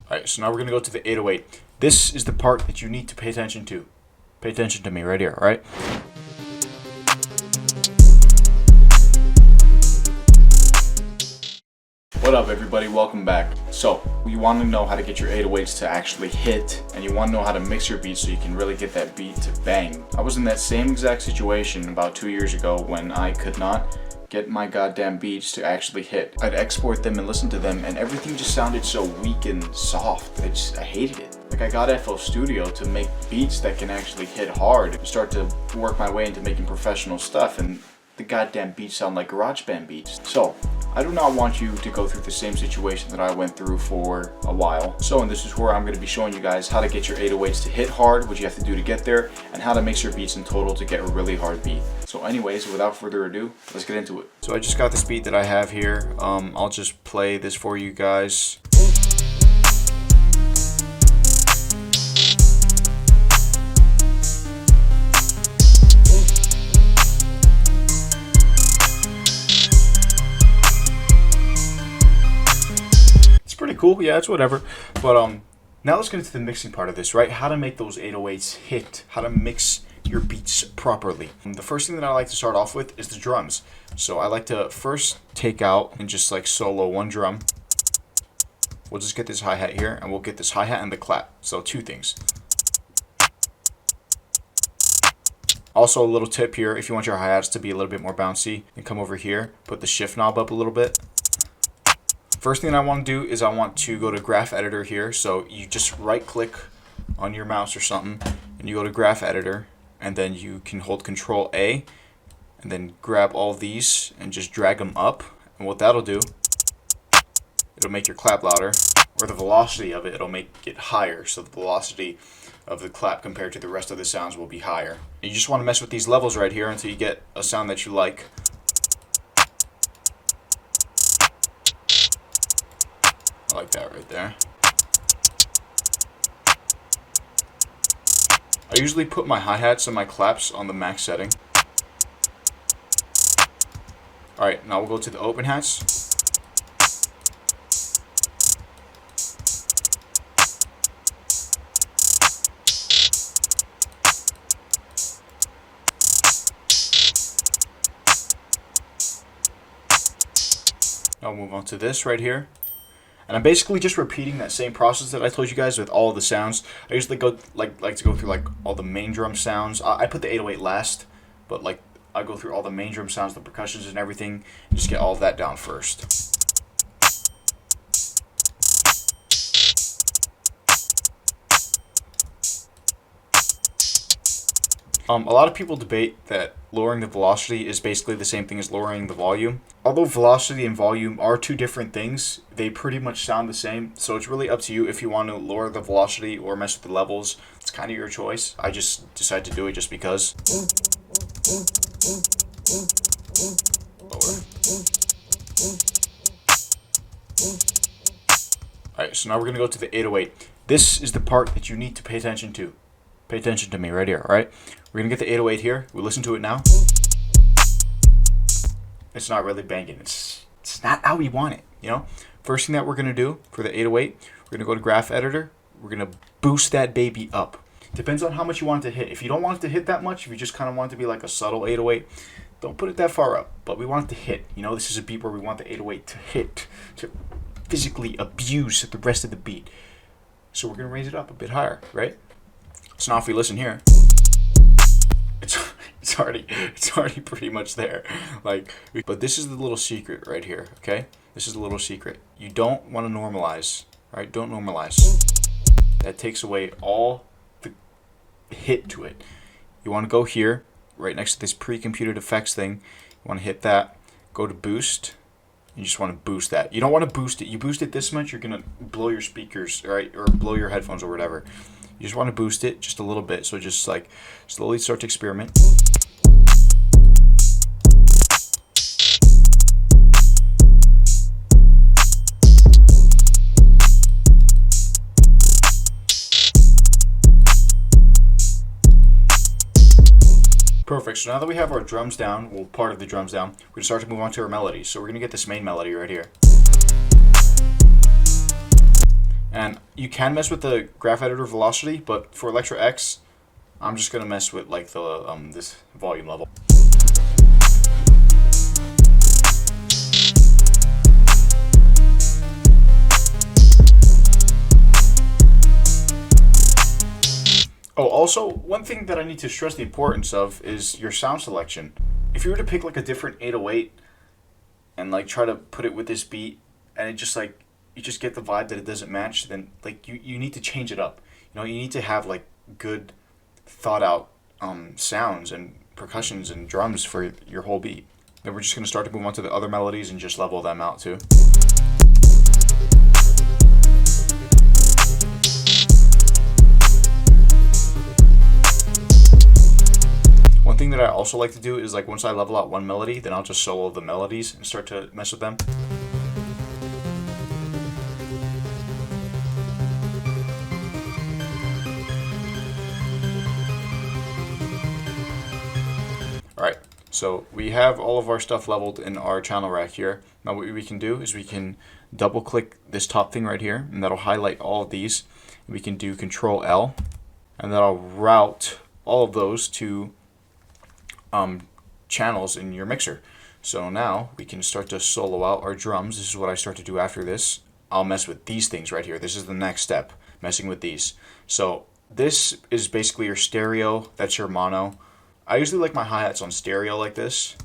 Alright, so now we're going to go to the 808. This is the part that you need to pay attention to. Pay attention to me right here, alright? What up everybody, welcome back. So, you want to know how to get your 808s to actually hit, and you want to know how to mix your beats so you can really get that beat to bang. I was in that same exact situation about 2 years ago when I could not get my goddamn beats to actually hit. I'd export them and listen to them and everything just sounded so weak and soft. I hated it. Like, I got FL Studio to make beats that can actually hit hard, start to work my way into making professional stuff, and the goddamn beats sound like GarageBand beats. So, I do not want you to go through the same situation that I went through for a while. So, and this is where I'm going to be showing you guys how to get your 808s to hit hard, what you have to do to get there, and how to mix your beats in total to get a really hard beat. So anyways, without further ado, let's get into it. So I just got this beat that I have here. I'll just play this for you guys. Pretty cool, yeah, it's whatever. But now let's get into the mixing part of this, right? How to make those 808s hit, how to mix your beats properly. The first thing that I like to start off with is the drums. So I like to first take out and just like solo one drum. We'll just get this hi-hat here, and we'll get this hi-hat and the clap. So two things. Also, a little tip here, if you want your hi-hats to be a little bit more bouncy, then come over here, put the shift knob up a little bit. First thing I want to do is I want to go to graph editor here. So you just right click on your mouse or something and you go to graph editor, and then you can hold Control A and then grab all these and just drag them up, and what that'll do, it'll make your clap louder, or the velocity of it, it'll make it higher, so the velocity of the clap compared to the rest of the sounds will be higher. And you just want to mess with these levels right here until you get a sound that you like. I like that right there. I usually put my hi-hats and my claps on the max setting. Alright, now we'll go to the open hats. Now we'll move on to this right here. And I'm basically just repeating that same process that I told you guys with all of the sounds. I usually go like to go through like all the main drum sounds. I put the 808 last, but like I go through all the main drum sounds, the percussions and everything, and just get all of that down first. A lot of people debate that lowering the velocity is basically the same thing as lowering the volume. Although velocity and volume are two different things, they pretty much sound the same. So it's really up to you if you want to lower the velocity or mess with the levels. It's kind of your choice. I just decided to do it just because. Lower. Alright, so now we're going to go to the 808. This is the part that you need to pay attention to. Pay attention to me right here, alright? We're going to get the 808 here. We listen to it now. It's not really banging. It's not how we want it, you know? First thing that we're going to do for the 808, we're going to go to graph editor. We're going to boost that baby up. Depends on how much you want it to hit. If you don't want it to hit that much, if you just kind of want it to be like a subtle 808, don't put it that far up. But we want it to hit. You know, this is a beat where we want the 808 to hit, to physically abuse the rest of the beat. So we're going to raise it up a bit higher, right? So now if we listen here, it's already pretty much there. Like, but this is the little secret right here, okay? This is the little secret. You don't want to normalize, all right? Don't normalize. That takes away all the hit to it. You want to go here, right next to this pre-computed effects thing. You want to hit that. Go to boost. You just want to boost that. You don't want to boost it. You boost it this much, you're gonna blow your speakers, right? Or blow your headphones or whatever. You just want to boost it just a little bit. So just like slowly start to experiment. Perfect. So now that we have our drums down, well, part of the drums down, we're going to start to move on to our melodies. So we're going to get this main melody right here. And you can mess with the graph editor velocity, but for Electra X, I'm just gonna mess with like the this volume level. Oh, also, one thing that I need to stress the importance of is your sound selection. If you were to pick like a different 808 and like try to put it with this beat, and it just like, you just get the vibe that it doesn't match, then like you need to change it up. You know, you need to have like good thought out sounds and percussions and drums for your whole beat. Then we're just going to start to move on to the other melodies and just level them out too. One thing that I also like to do is like once I level out one melody, then I'll just solo the melodies and start to mess with them. Alright, so we have all of our stuff leveled in our channel rack here. Now what we can do is we can double click this top thing right here, and that'll highlight all of these. We can do Control L, and that'll route all of those to channels in your mixer. So now we can start to solo out our drums. This is what I start to do after this. I'll mess with these things right here. This is the next step, messing with these. So this is basically your stereo, that's your mono. I usually like my hi-hats on stereo like this.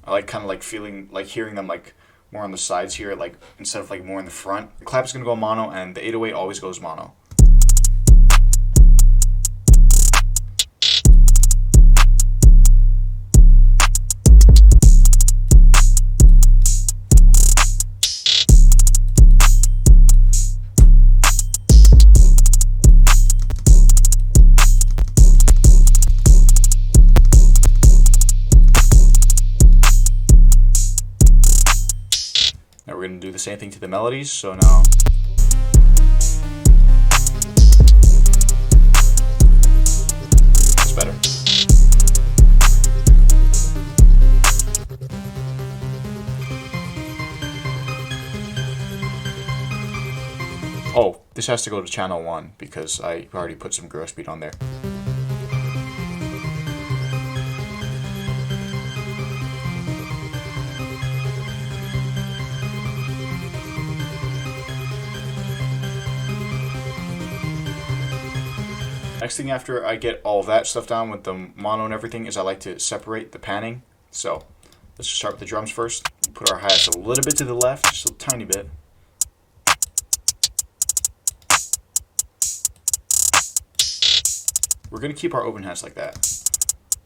I like kind of like feeling, like hearing them like more on the sides here, like instead of like more in the front. The clap is going to go mono, and the 808 always goes mono. Now we're going to do the same thing to the melodies, so now it's better. Oh, this has to go to channel 1 because I already put some gross beat on there. Next thing after I get all that stuff down with the mono and everything is I like to separate the panning. So let's just start with the drums first. Put our hi-hats a little bit to the left, just a tiny bit. We're going to keep our open hats like that.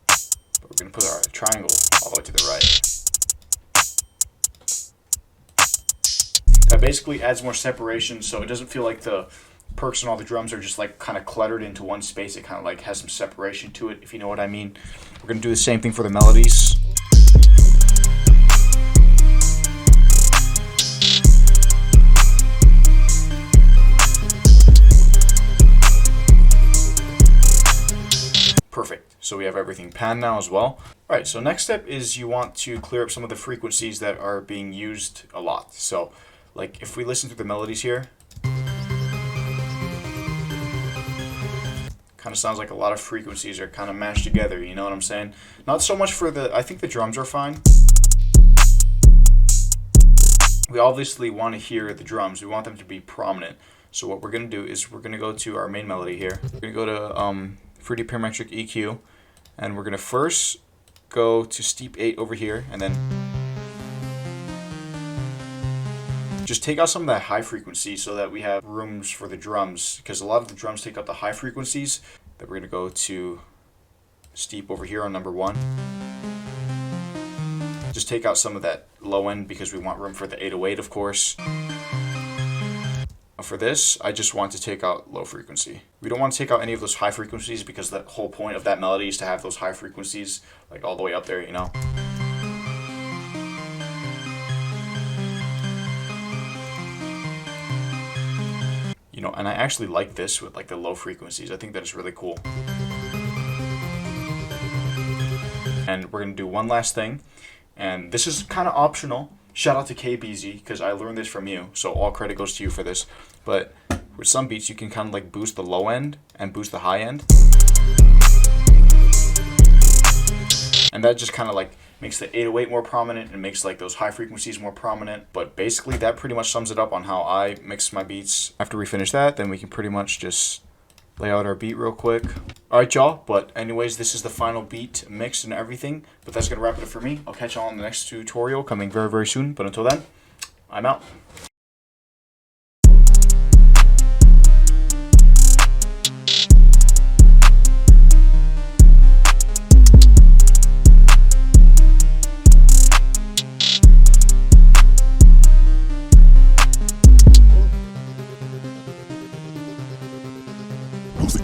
But we're going to put our triangle all the way to the right. That basically adds more separation, so it doesn't feel like the perks and all the drums are just like kind of cluttered into one space. It kind of like has some separation to it, if you know what I mean. We're going to do the same thing for the melodies. Perfect. So we have everything panned now as well. Alright, so next step is you want to clear up some of the frequencies that are being used a lot. So like if we listen to the melodies here, kind of sounds like a lot of frequencies are kind of mashed together, you know what I'm saying? Not so much for the, I think the drums are fine. We obviously want to hear the drums. We want them to be prominent. So what we're going to do is we're going to go to our main melody here. We're going to go to Fruity Parametric EQ, and we're going to first go to Steep 8 over here, and then just take out some of that high frequency so that we have rooms for the drums, because a lot of the drums take up the high frequencies. Then we're going to go to Steep over here on number 1. Just take out some of that low end because we want room for the 808, of course. For this, I just want to take out low frequency. We don't want to take out any of those high frequencies because the whole point of that melody is to have those high frequencies like all the way up there, you know? You know, and I actually like this with like the low frequencies. I think that is really cool. And we're going to do one last thing. And this is kind of optional. Shout out to KBZ, because I learned this from you, so all credit goes to you for this. But with some beats, you can kind of like boost the low end and boost the high end. And that just kind of like makes the 808 more prominent and makes like those high frequencies more prominent. But basically that pretty much sums it up on how I mix my beats. After we finish that, then we can pretty much just lay out our beat real quick. Alright y'all, but anyways, this is the final beat mixed and everything. But that's going to wrap it up for me. I'll catch y'all on the next tutorial coming very, very soon. But until then, I'm out. Music,